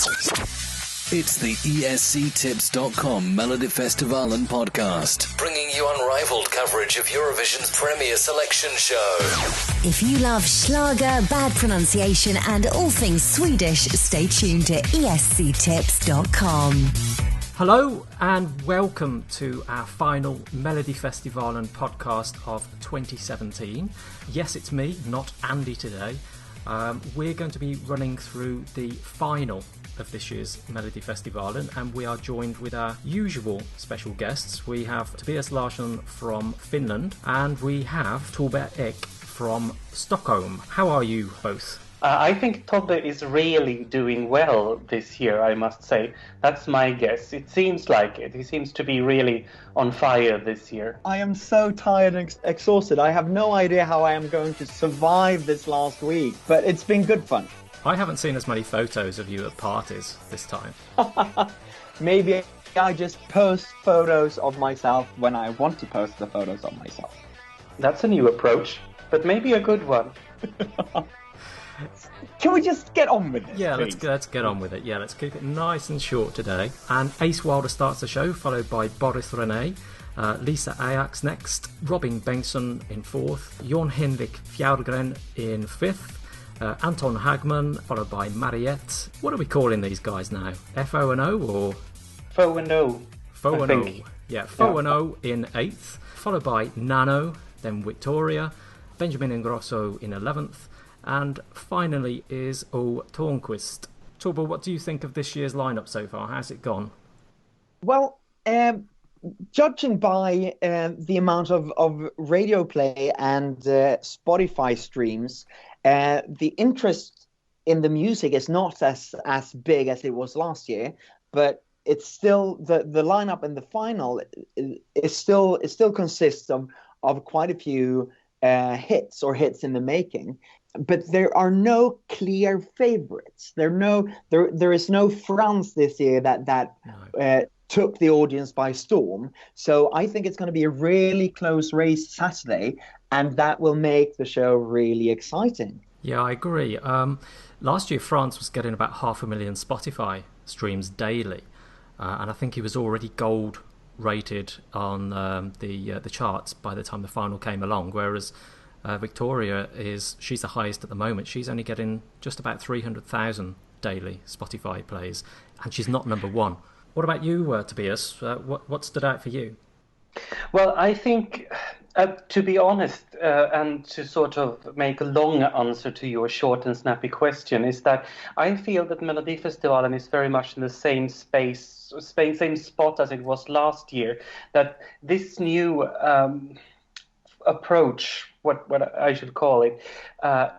It's the ESCtips.com Melodifestivalen podcast, bringing you unrivaled coverage of Eurovision's premier selection show. If you love Schlager, bad pronunciation and all things Swedish, stay tuned to ESCtips.com. Hello and welcome to our final Melodifestivalen podcast of 2017. Yes, it's me, not Andy today. We're going to be running through the final of this year's Melodifestivalen, and we are joined with our usual special guests. We have Tobias Larsson from Finland and we have Torbjörn from Stockholm. How are you both? I think Tobbe is really doing well this year, I must say. That's my guess. It seems like it. He seems to be really on fire this year. I am so tired and exhausted. I have no idea how I am going to survive this last week, but it's been good fun. I haven't seen as many photos of you at parties this time. Maybe I just post photos of myself when I want to post the photos of myself. That's a new approach, but maybe a good one. Can we just get on with it? Yeah, let's get on with it. Yeah, let's keep it nice and short today. And Ace Wilder starts the show, followed by Boris René. Lisa Ajax next. Robin Bengtsson in fourth. Jon Henrik Fjällgren in fifth. Anton Hagman, followed by Mariette. What are we calling these guys now? FO&O or? FO&O. FO&O. Yeah, FO&O in eighth. Followed by Nano, then Victoria. Benjamin Ingrosso in 11th. And finally is O Tornquist. Torbo, what do you think of this year's lineup so far? How's it gone? Well, judging by the amount of radio play and Spotify streams, the interest in the music is not as big as it was last year, but it's still the lineup in the final is still consists of quite a few hits in the making. But there are no clear favorites. There is no France this year that took the audience by storm. So I think it's going to be a really close race Saturday, and that will make the show really exciting. Yeah, I agree. Last year, France was getting about 500,000 Spotify streams daily, and I think he was already gold rated on the charts by the time the final came along, whereas Victoria she's the highest at the moment. She's only getting just about 300,000 daily Spotify plays, and she's not number one. What about you, Tobias? What stood out for you? Well, I think, to be honest, and to sort of make a long answer to your short and snappy question, is that I feel that Melodifestivalen is very much in the same same spot as it was last year. That this new approach, what I should call it,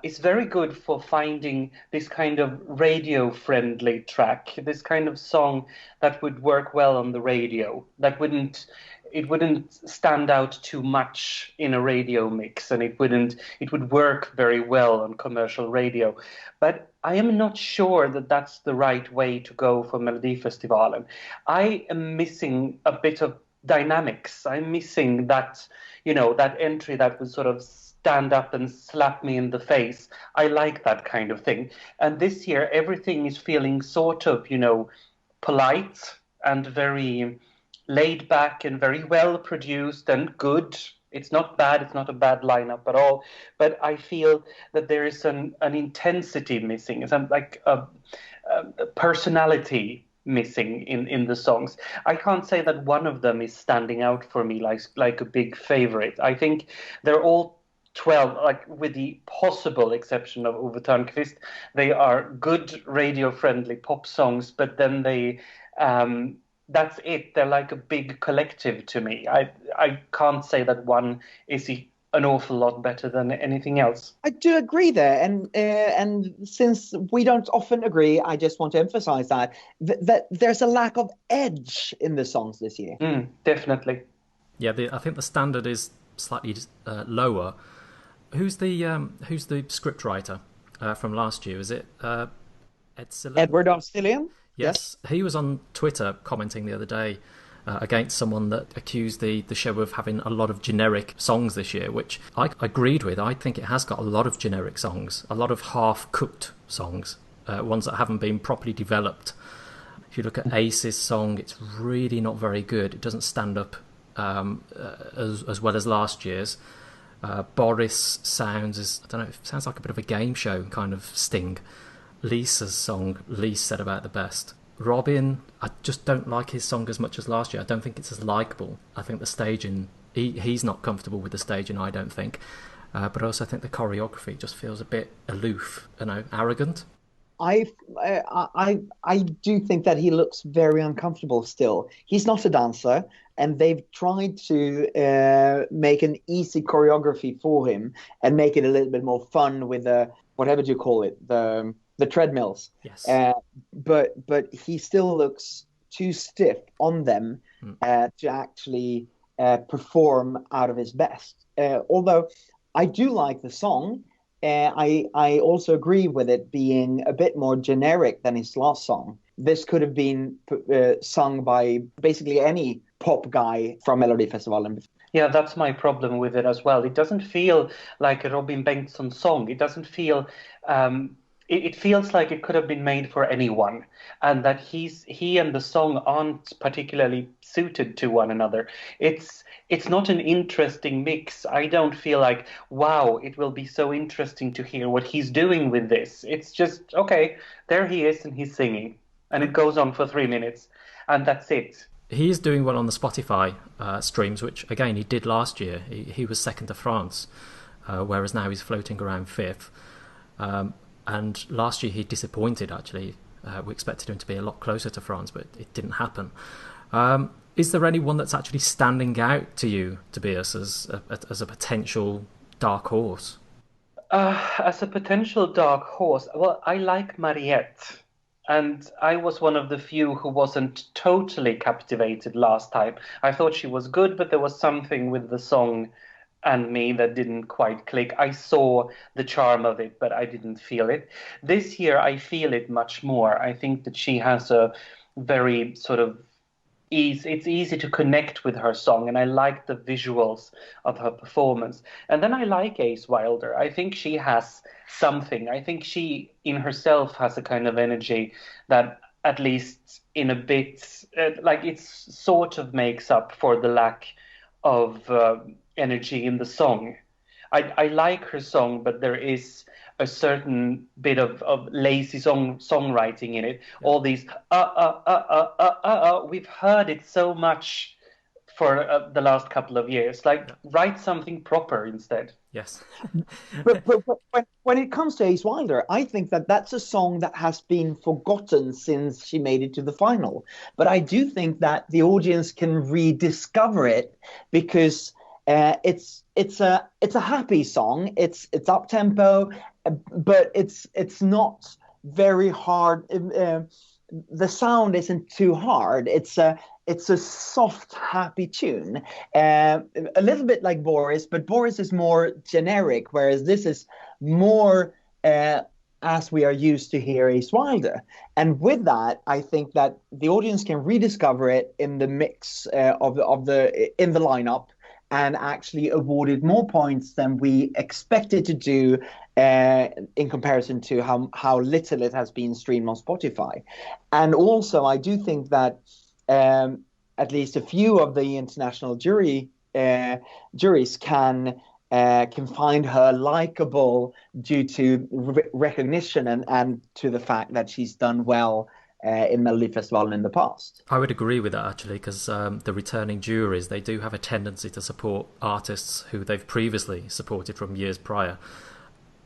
is very good for finding this kind of radio-friendly track, this kind of song that would work well on the radio, that wouldn't stand out too much in a radio mix, and it would work very well on commercial radio. But I am not sure that that's the right way to go for Melodifestivalen. I am missing a bit of dynamics. I'm missing that, that entry that would sort of stand up and slap me in the face. I like that kind of thing. And this year, everything is feeling sort of, polite and very laid back and very well produced and good. It's not bad. It's not a bad lineup at all. But I feel that there is an intensity missing, some like a personality missing in the songs. I can't say that one of them is standing out for me like a big favorite. I think they're all 12, like with the possible exception of Ove Thörnqvist, they are good radio-friendly pop songs, but then they that's it. They're like a big collective to me. I can't say that one is an awful lot better than anything else. I do agree there, and since we don't often agree, I just want to emphasize that there's a lack of edge in the songs this year. Definitely. Yeah, I think the standard is slightly lower. Who's the scriptwriter from last year? Is it Edward Arstilian? Yes, he was on Twitter commenting the other day against someone that accused the show of having a lot of generic songs this year, which I agreed with. I think it has got a lot of generic songs, a lot of half-cooked songs. ones that haven't been properly developed. If you look at Ace's song, it's really not very good. It doesn't stand up as well as last year's. Boris sounds sounds like a bit of a game show kind of sting. Lisa's song, Lise said about the best. Robin, I just don't like his song as much as last year. I don't think it's as likeable. I think the staging, he's not comfortable with the staging, I don't think. But I also think the choreography just feels a bit aloof, arrogant. I do think that he looks very uncomfortable still. He's not a dancer, and they've tried to make an easy choreography for him and make it a little bit more fun with the, whatever do you call it, the treadmills. Yes. But he still looks too stiff on them to actually perform out of his best. Although I do like the song. I also agree with it being a bit more generic than his last song. This could have been sung by basically any pop guy from Melodifestivalen. Yeah, that's my problem with it as well. It doesn't feel like a Robin Bengtsson song. It doesn't feel... It feels like it could have been made for anyone, and that he and the song aren't particularly suited to one another. It's not an interesting mix. I don't feel like, wow, it will be so interesting to hear what he's doing with this. It's just, okay, there he is and he's singing, and it goes on for 3 minutes, and that's it. He's doing well on the Spotify streams, which again he did last year. He was second to France, whereas now he's floating around fifth. And last year he disappointed, actually. We expected him to be a lot closer to France, but it didn't happen. Is there anyone that's actually standing out to you, Tobias, as a potential dark horse? As a potential dark horse, well, I like Mariette. And I was one of the few who wasn't totally captivated last time. I thought she was good, but there was something with the song and me that didn't quite click. I saw the charm of it, but I didn't feel it. This year, I feel it much more. I think that she has a very sort of it's easy to connect with her song, and I like the visuals of her performance. And then I like Ace Wilder. I think she has something. I think she in herself has a kind of energy that at least in a bit, like it sort of makes up for the lack of energy in the song. I like her song, but there is a certain bit of lazy songwriting in it. Yeah. All these we've heard it so much for the last couple of years. Like, write something proper instead. Yes. but when it comes to Ace Wilder, I think that that's a song that has been forgotten since she made it to the final. But I do think that the audience can rediscover it because it's a happy song. It's up tempo, but it's not very hard. The sound isn't too hard. It's a soft, happy tune. A little bit like Boris, but Boris is more generic, whereas this is more as we are used to hear Ace Wilder. And with that, I think that the audience can rediscover it in the mix in the lineup, and actually awarded more points than we expected to do in comparison to how little it has been streamed on Spotify. And also, I do think that at least a few of the international juries can find her likable due to recognition and to the fact that she's done well in Melodifestivalen in the past. I would agree with that, actually, because the returning juries, they do have a tendency to support artists who they've previously supported from years prior.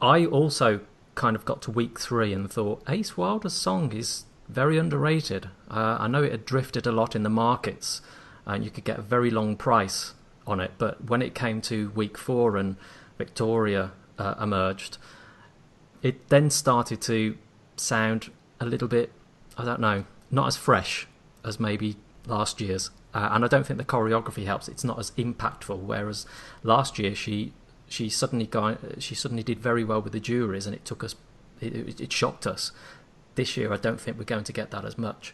I also kind of got to week 3 and thought Ace Wilder's song is very underrated. I know it had drifted a lot in the markets and you could get a very long price on it, but when it came to week 4 and Victoria emerged, it then started to sound a little bit, I don't know, not as fresh as maybe last year's. And I don't think the choreography helps. It's not as impactful, whereas last year she suddenly did very well with the juries, and it shocked us. This year I don't think we're going to get that as much.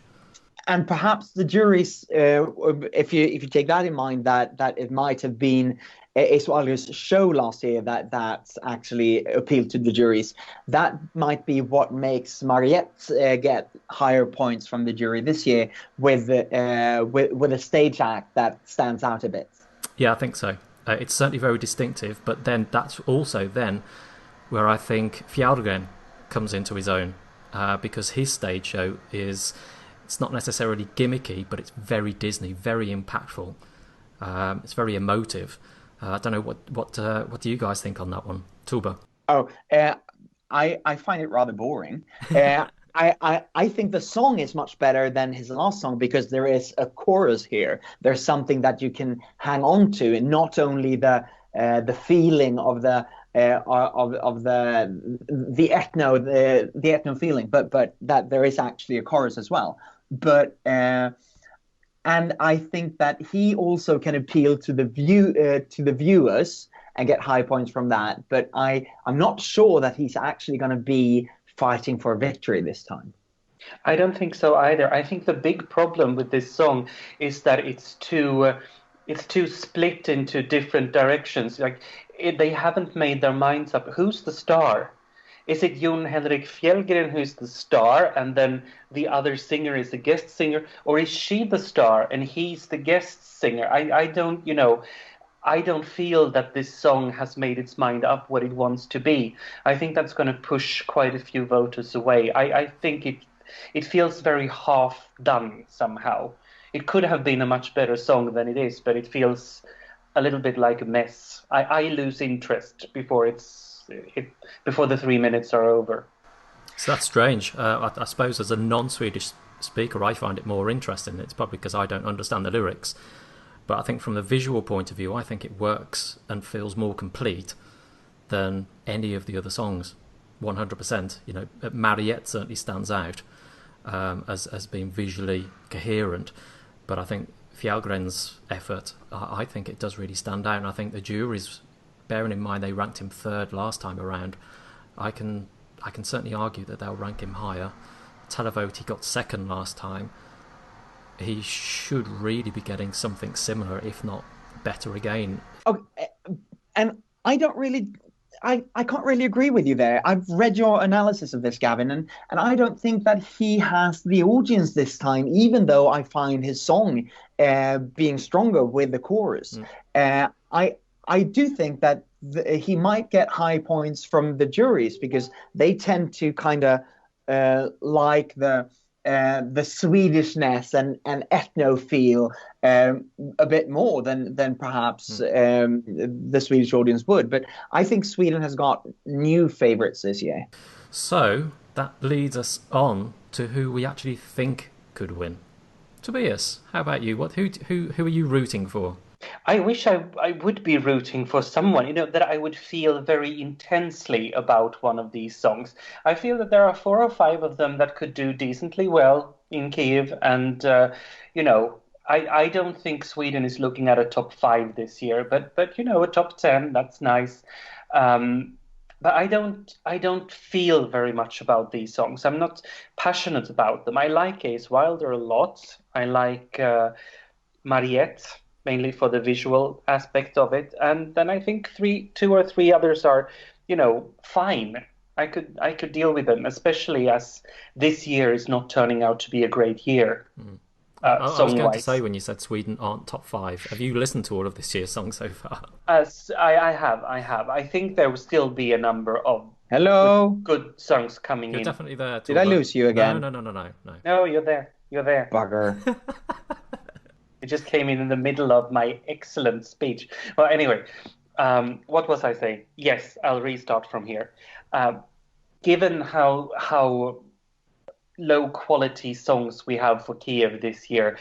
And perhaps the juries, if you take that in mind, that it might have been Eswalder's show last year that actually appealed to the juries. That might be what makes Mariette get higher points from the jury this year with a stage act that stands out a bit. Yeah, I think so. It's certainly very distinctive, but then that's also then where I think Fjällgren comes into his own, because his stage show it's not necessarily gimmicky, but it's very Disney, very impactful. It's very emotive. I don't know what do you guys think on that one, Tuba? Oh, I find it rather boring. I think the song is much better than his last song because there is a chorus here. There's something that you can hang on to, and not only the feeling of the ethno feeling, but that there is actually a chorus as well. But and I think that he also can appeal to the viewers and get high points from that. But I'm not sure that he's actually going to be fighting for victory this time. I don't think so either. I think the big problem with this song is that it's too split into different directions. They haven't made their minds up. Who's the star? Is it Jon Henrik Fjällgren who's the star, and then the other singer is the guest singer, or is she the star and he's the guest singer? I don't feel that this song has made its mind up what it wants to be. I think that's going to push quite a few voters away. I think it feels very half done somehow. It could have been a much better song than it is, but it feels a little bit like a mess. I lose interest before the 3 minutes are over. So that's strange. I suppose as a non-Swedish speaker, I find it more interesting. It's probably because I don't understand the lyrics. But I think from the visual point of view, I think it works and feels more complete than any of the other songs. 100%. You know, Mariette certainly stands out as being visually coherent. But I think Fjällgren's effort, I think it does really stand out. And I think the jury's, bearing in mind they ranked him third last time around, I can certainly argue that they'll rank him higher. Televote, he got second last time. He should really be getting something similar, if not better again. Oh, and I can't really agree with you there. I've read your analysis of this, Gavin, and I don't think that he has the audience this time, even though I find his song being stronger with the chorus. I do think that he might get high points from the juries because they tend to kind of like the Swedishness and ethno feel a bit more than perhaps the Swedish audience would. But I think Sweden has got new favourites this year. So that leads us on to who we actually think could win. Tobias, how about you? Who are you rooting for? I wish I would be rooting for someone, that I would feel very intensely about one of these songs. I feel that there are 4 or 5 of them that could do decently well in Kiev. And, I don't think Sweden is looking at a top 5 this year, but a top 10, that's nice. But I don't feel very much about these songs. I'm not passionate about them. I like Ace Wilder a lot. I like Mariette, mainly for the visual aspect of it. And then I think 2 or 3 others are, fine. I could deal with them, especially as this year is not turning out to be a great year. I was going to say, when you said Sweden aren't top 5, have you listened to all of this year's songs so far? I have. I think there will still be a number of good songs coming in. You're definitely there. Did I lose you again? No. No, you're there. Bugger. It just came in the middle of my excellent speech. Well, anyway, what was I saying? Yes, I'll restart from here. Given how low quality songs we have for Kiev this year,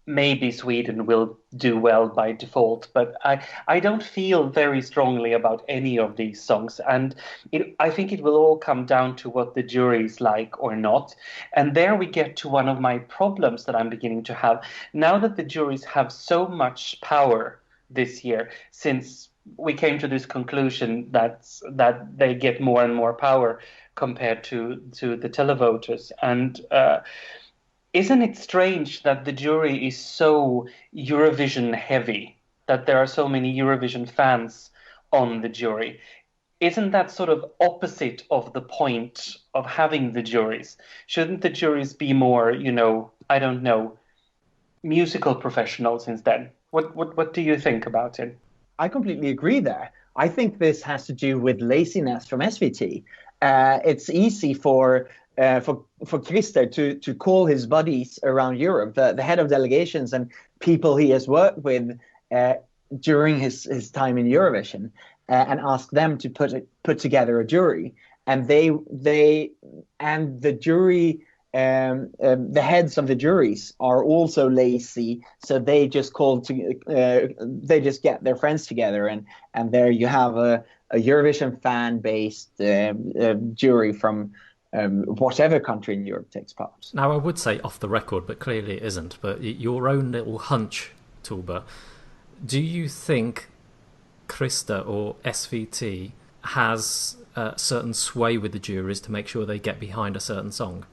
maybe Sweden will do well by default, but I don't feel very strongly about any of these songs. And I think it will all come down to what the juries like or not. And there we get to one of my problems that I'm beginning to have. Now that the juries have so much power this year, since we came to this conclusion that they get more and more power compared to the televoters. And Isn't it strange that the jury is so Eurovision heavy, that there are so many Eurovision fans on the jury? Isn't that sort of opposite of the point of having the juries? Shouldn't the juries be more, I don't know, musical professionals instead? What do you think about it? I completely agree there. I think this has to do with laziness from SVT. It's easy for Christer to call his buddies around Europe, the head of delegations and people he has worked with during his time in Eurovision, and ask them to put together a jury. And the jury. The heads of the juries are also lazy, so they just they just get their friends together, and there you have a Eurovision fan-based jury from whatever country in Europe takes part. Now, I would say off the record, but clearly it isn't. But your own little hunch, Torbjörn, do you think Christer or SVT has a certain sway with the juries to make sure they get behind a certain song?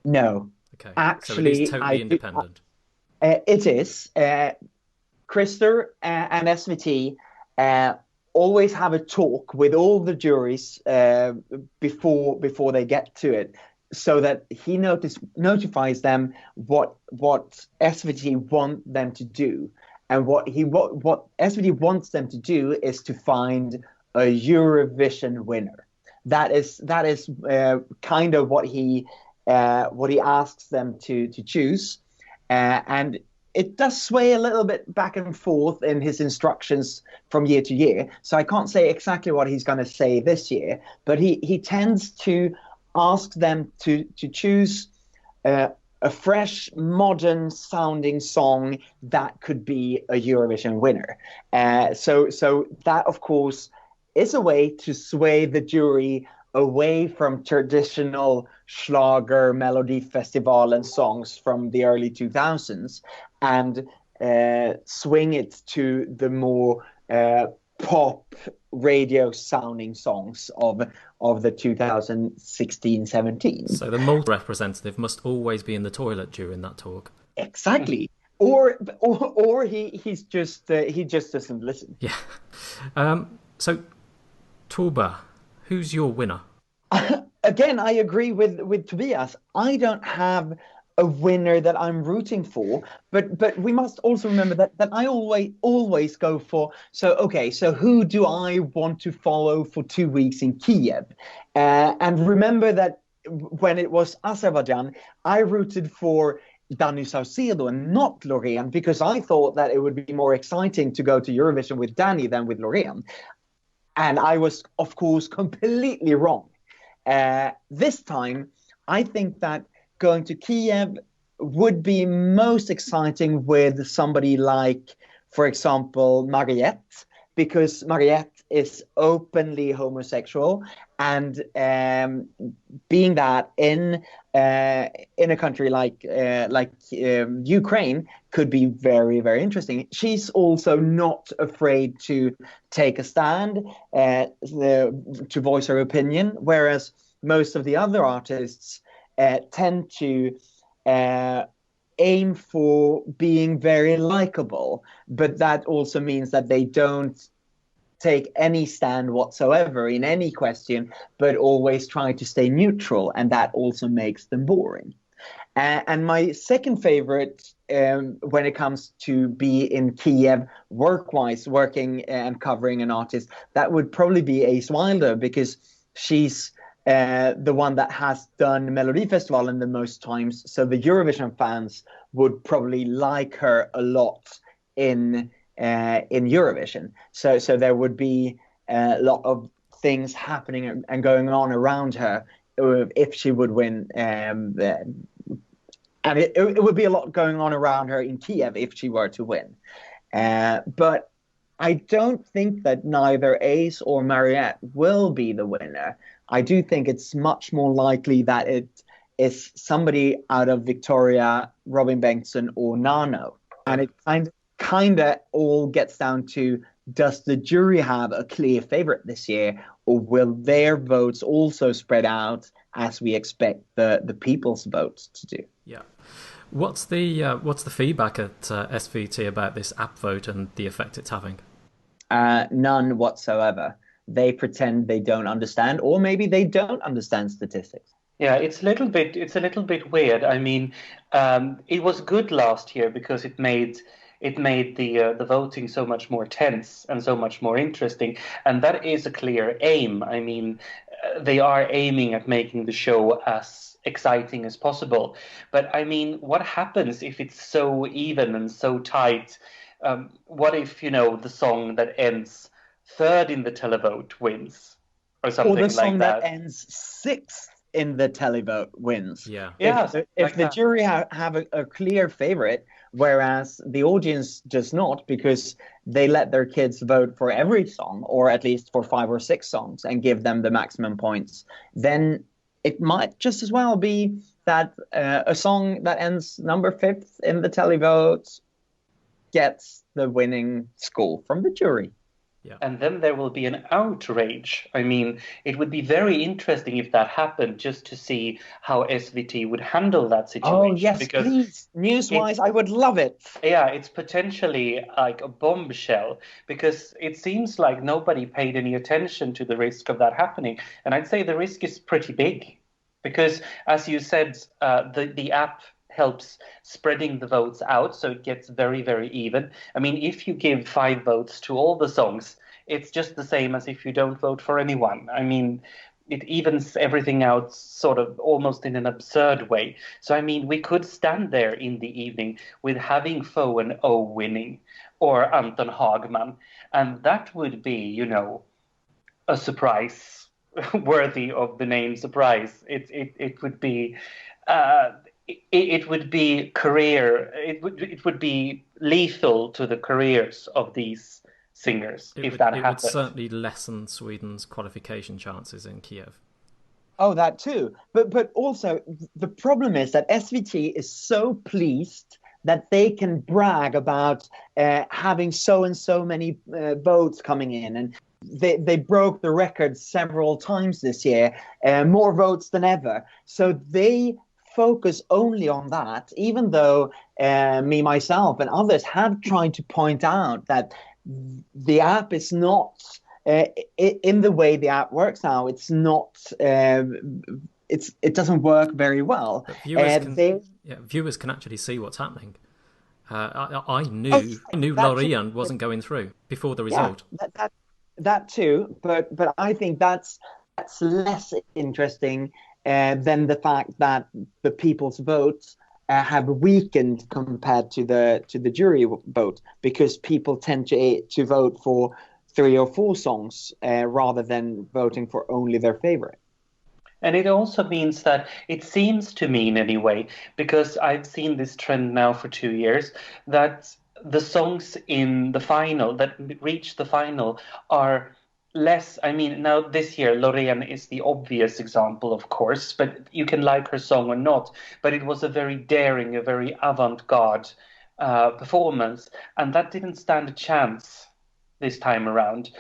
No. Okay. Actually, so it is totally independent. It is. Christer and SVT always have a talk with all the juries before they get to it, so that he notifies them what SVT want them to do, and what SVT wants them to do is to find a Eurovision winner. That is kind of what he asks them to choose, and it does sway a little bit back and forth in his instructions from year to year. So I can't say exactly what he's going to say this year, but he tends to ask them to choose a fresh, modern sounding song that could be a Eurovision winner. So that, of course, is a way to sway the jury away from traditional Schlager, Melodifestivalen songs from the early 2000s and swing it to the more pop radio sounding songs of the 2016-17. So the Malta representative must always be in the toilet during that talk. Exactly. Or he just doesn't listen. Yeah. So Torbjörn, who's your winner? Again, I agree with Tobias. I don't have a winner that I'm rooting for, but we must also remember that I always go for, so who do I want to follow for 2 weeks in Kiev? And remember that when it was Azerbaijan, I rooted for Danny Saucedo and not Loreen, because I thought that it would be more exciting to go to Eurovision with Danny than with Loreen. And I was, of course, completely wrong. This time, I think that going to Kiev would be most exciting with somebody like, for example, Mariette, because Mariette is openly homosexual, and being that in a country like Ukraine could be very, very interesting. She's also not afraid to take a stand, to voice her opinion, whereas most of the other artists tend to aim for being very likable, but that also means that they don't take any stand whatsoever in any question, but always try to stay neutral, and that also makes them boring. And my second favorite when it comes to be in Kiev work-wise, working and covering an artist, that would probably be Ace Wilder, because she's the one that has done Melodifestivalen the most times. So the Eurovision fans would probably like her a lot in Eurovision. So there would be a lot of things happening and going on around her if she would win. And it would be a lot going on around her in Kiev if she were to win. But I don't think that neither Ace or Mariette will be the winner. I do think it's much more likely that it is somebody out of Victoria, Robin Bengtsson, or Nano. And it kind of all gets down to, does the jury have a clear favorite this year, or will their votes also spread out as we expect the people's votes to do. Yeah. What's the feedback at SVT about this app vote and the effect it's having? None whatsoever. They pretend they don't understand, or maybe they don't understand statistics. Yeah, it's a little bit weird. I mean, it was good last year because it made the voting so much more tense and so much more interesting, and that is a clear aim. I mean, they are aiming at making the show as exciting as possible. But I mean, what happens if it's so even and so tight? What if, the song that ends third in the televote wins, or something like that? Or the song that ends sixth in the televote wins. Yeah. If the jury have a clear favorite, whereas the audience does not, because they let their kids vote for every song, or at least for 5 or 6 songs, and give them the maximum points, then it might just as well be that a song that ends number 5th in the televote gets the winning score from the jury. Yeah. And then there will be an outrage. I mean, it would be very interesting if that happened, just to see how SVT would handle that situation. Oh, yes, please. News-wise, I would love it. Yeah, it's potentially like a bombshell, because it seems like nobody paid any attention to the risk of that happening. And I'd say the risk is pretty big, because, as you said, the app helps spreading the votes out, so it gets very, very even. I mean, if you give 5 votes to all the songs, it's just the same as if you don't vote for anyone. I mean, it evens everything out sort of almost in an absurd way. So, I mean, we could stand there in the evening with having FO&O winning, or Anton Hagman, and that would be, a surprise worthy of the name surprise. It would be... It would be it would be lethal to the careers of these singers if that happened. It would certainly lessen Sweden's qualification chances in Kiev. Oh, that too. But also, the problem is that SVT is so pleased that they can brag about having so and so many votes coming in. And they broke the record several times this year, more votes than ever. So they focus only on that, even though me, myself, and others have tried to point out that the app is not, in the way the app works now, it's not, it doesn't work very well. Viewers can actually see what's happening. I knew Loreen wasn't going through before the result. Yeah, that too, but I think that's less interesting than the fact that the people's votes have weakened compared to the jury vote, because people tend to vote for 3 or 4 songs rather than voting for only their favorite. And it also means that, it seems to mean anyway, because I've seen this trend now for 2 years, that the songs in the final, that reach the final, are less. I mean, now this year, Loreen is the obvious example, of course, but you can like her song or not. But it was a very daring, a very avant-garde performance, and that didn't stand a chance this time around.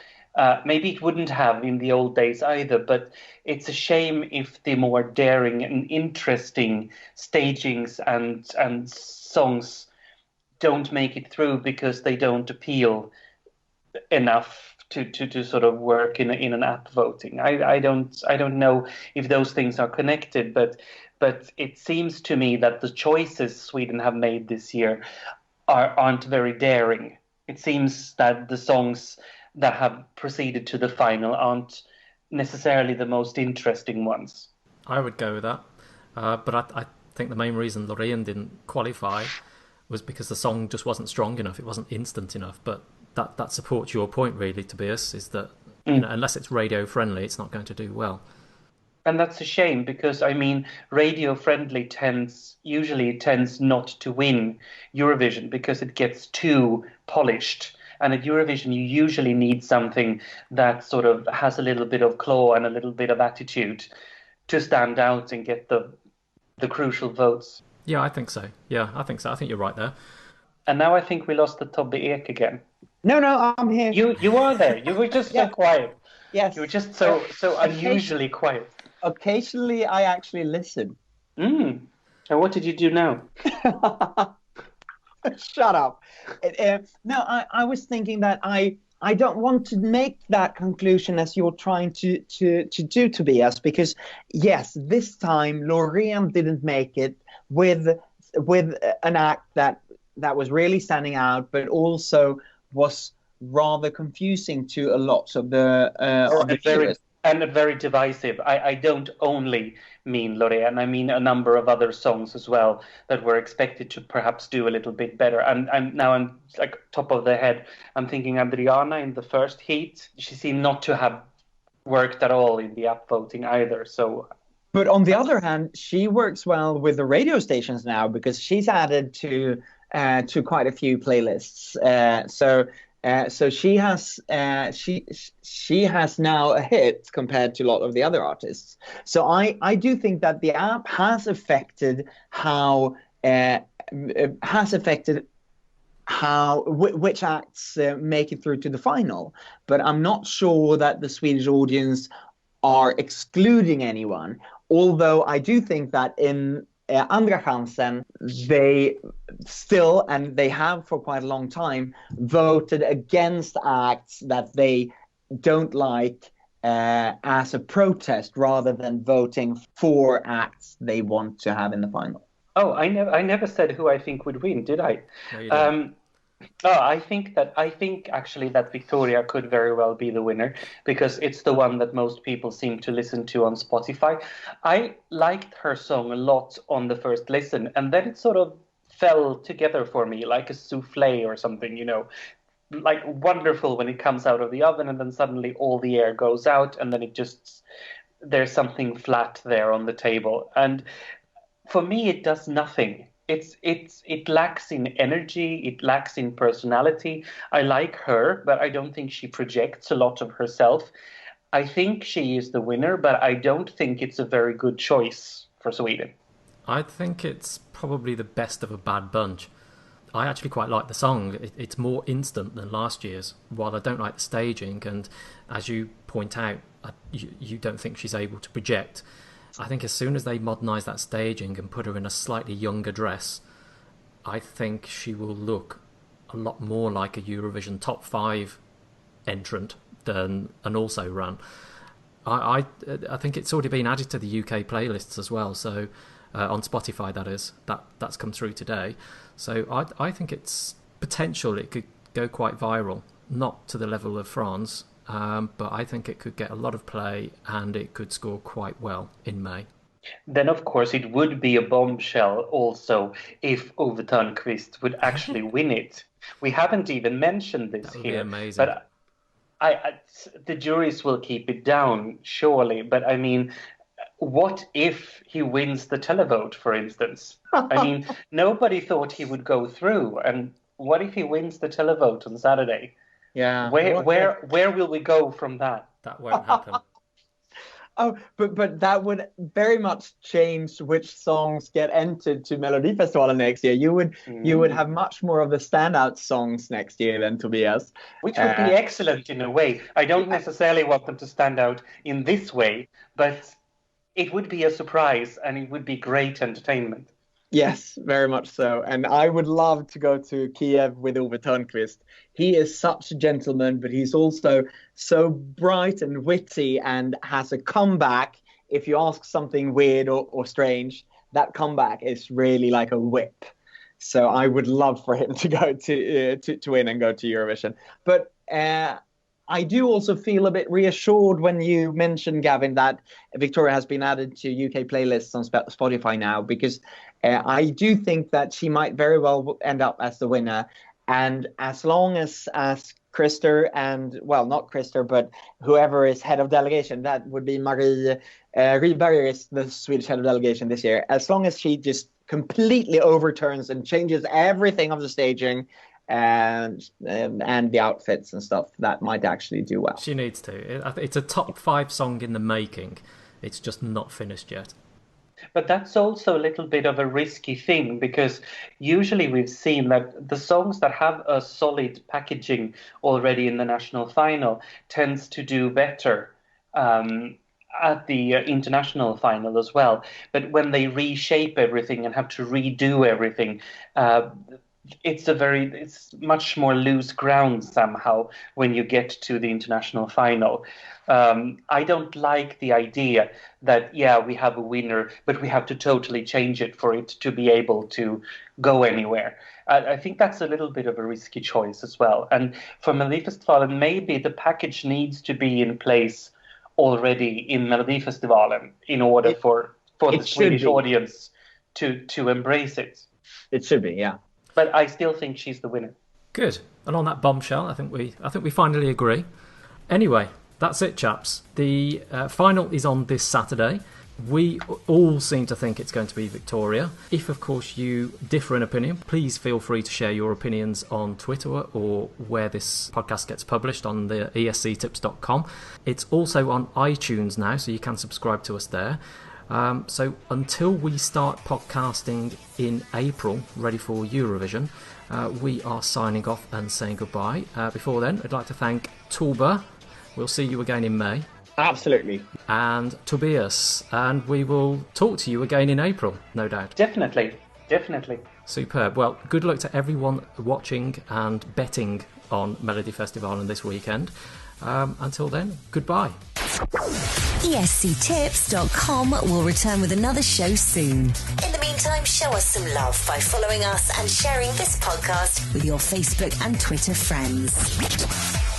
Maybe it wouldn't have in the old days either, but it's a shame if the more daring and interesting stagings and songs don't make it through because they don't appeal enough to sort of work in an app voting. I don't know if those things are connected, but it seems to me that the choices Sweden have made this year aren't very daring. It seems that the songs that have proceeded to the final aren't necessarily the most interesting ones. I would go with that, but I think the main reason Loreen didn't qualify was because the song just wasn't strong enough. It wasn't instant enough. But that supports your point, really, Tobias, is that unless it's radio friendly, it's not going to do well. And that's a shame, because I mean, radio friendly usually tends not to win Eurovision because it gets too polished. And at Eurovision, you usually need something that sort of has a little bit of claw and a little bit of attitude to stand out and get the crucial votes. Yeah, I think so. I think you're right there. And now I think we lost the Tobbe Ek again. No, I'm here. You are there. You were just so quiet. Yes. You were just so unusually quiet. Occasionally, I actually listen. And what did you do now? Shut up. No, I was thinking that I don't want to make that conclusion as you're trying to do, Tobias, because yes, this time Loreen didn't make it with an act that was really standing out, but also was rather confusing to a lot of the viewers. And very divisive. I don't only mean Loreen, I mean a number of other songs as well that were expected to perhaps do a little bit better. I'm like top of the head. I'm thinking Adriana in the first heat. She seemed not to have worked at all in the upvoting either. So, but on the other hand, she works well with the radio stations now because she's added to quite a few playlists. So she has now a hit compared to a lot of the other artists. So I do think that the app has affected which acts make it through to the final. But I'm not sure that the Swedish audience are excluding anyone. Although I do think that in Andra chansen, they still, and they have for quite a long time, voted against acts that they don't like as a protest rather than voting for acts they want to have in the final. Oh, I never said who I think would win, did I? No, you didn't. I think actually that Victoria could very well be the winner because it's the one that most people seem to listen to on Spotify. I liked her song a lot on the first listen, and then it sort of fell together for me like a souffle or something, like wonderful when it comes out of the oven and then suddenly all the air goes out and then there's something flat there on the table. And for me, it does nothing. It lacks in energy. It lacks in personality. I like her, but I don't think she projects a lot of herself. I think she is the winner, but I don't think it's a very good choice for Sweden. I think it's probably the best of a bad bunch. I actually quite like the song. It's more instant than last year's, while I don't like the staging. And as you point out, you don't think she's able to project. I think as soon as they modernise that staging and put her in a slightly younger dress, I think she will look a lot more like a Eurovision top 5 entrant than an also run. I think it's already been added to the UK playlists as well, so on Spotify that is. That's come through today. So I think it's potential it could go quite viral, not to the level of France, but I think it could get a lot of play and it could score quite well in May. Then, of course, it would be a bombshell also if Ove Thörnqvist would actually win it. We haven't even mentioned this That would here. be amazing. But the juries will keep it down, surely. But I mean, what if he wins the televote, for instance? I mean, nobody thought he would go through. And what if he wins the televote on Saturday? Yeah. Where will we go from that? That won't happen. Oh, but that would very much change which songs get entered to Melodifestivalen next year. You would have much more of the standout songs next year than Tobias. Which would be excellent in a way. I don't necessarily want them to stand out in this way, but it would be a surprise and it would be great entertainment. Yes, very much so. And I would love to go to Kiev with Ove Thörnqvist. He is such a gentleman, but he's also so bright and witty and has a comeback. If you ask something weird or strange, that comeback is really like a whip. So I would love for him to go to win and go to Eurovision. But I do also feel a bit reassured when you mentioned, Gavin, that Victoria has been added to UK playlists on Spotify now, because I do think that she might very well end up as the winner. And as long as Christer and, well, not Christer, but whoever is head of delegation, that would be Marie Rydberg is the Swedish head of delegation this year. As long as she just completely overturns and changes everything of the staging and the outfits and stuff, that might actually do well. She needs to. It's a top 5 song in the making. It's just not finished yet. But that's also a little bit of a risky thing, because usually we've seen that the songs that have a solid packaging already in the national final tends to do better. at the international final as well. But when they reshape everything and have to redo everything, it's much more loose ground somehow when you get to the international final. I don't like the idea that, we have a winner, but we have to totally change it for it to be able to go anywhere. I think that's a little bit of a risky choice as well. And for Melodifestivalen, maybe the package needs to be in place already in Melodifestivalen in order for the Swedish audience to embrace it. It should be, yeah. But I still think she's the winner. Good. And on that bombshell, I think we finally agree. Anyway, that's it, chaps. The final is on this Saturday. We all seem to think it's going to be Victoria. If, of course, you differ in opinion, please feel free to share your opinions on Twitter or where this podcast gets published on the ESCtips.com. It's also on iTunes now, so you can subscribe to us there. So until we start podcasting in April, ready for Eurovision, we are signing off and saying goodbye. Before then, I'd like to thank Torbjörn. We'll see you again in May. Absolutely. And Tobias. And we will talk to you again in April, no doubt. Definitely. Superb. Well, good luck to everyone watching and betting on Melodifestivalen this weekend. Until then, goodbye. ESCtips.com will return with another show soon. In the meantime, show us some love by following us and sharing this podcast with your Facebook and Twitter friends.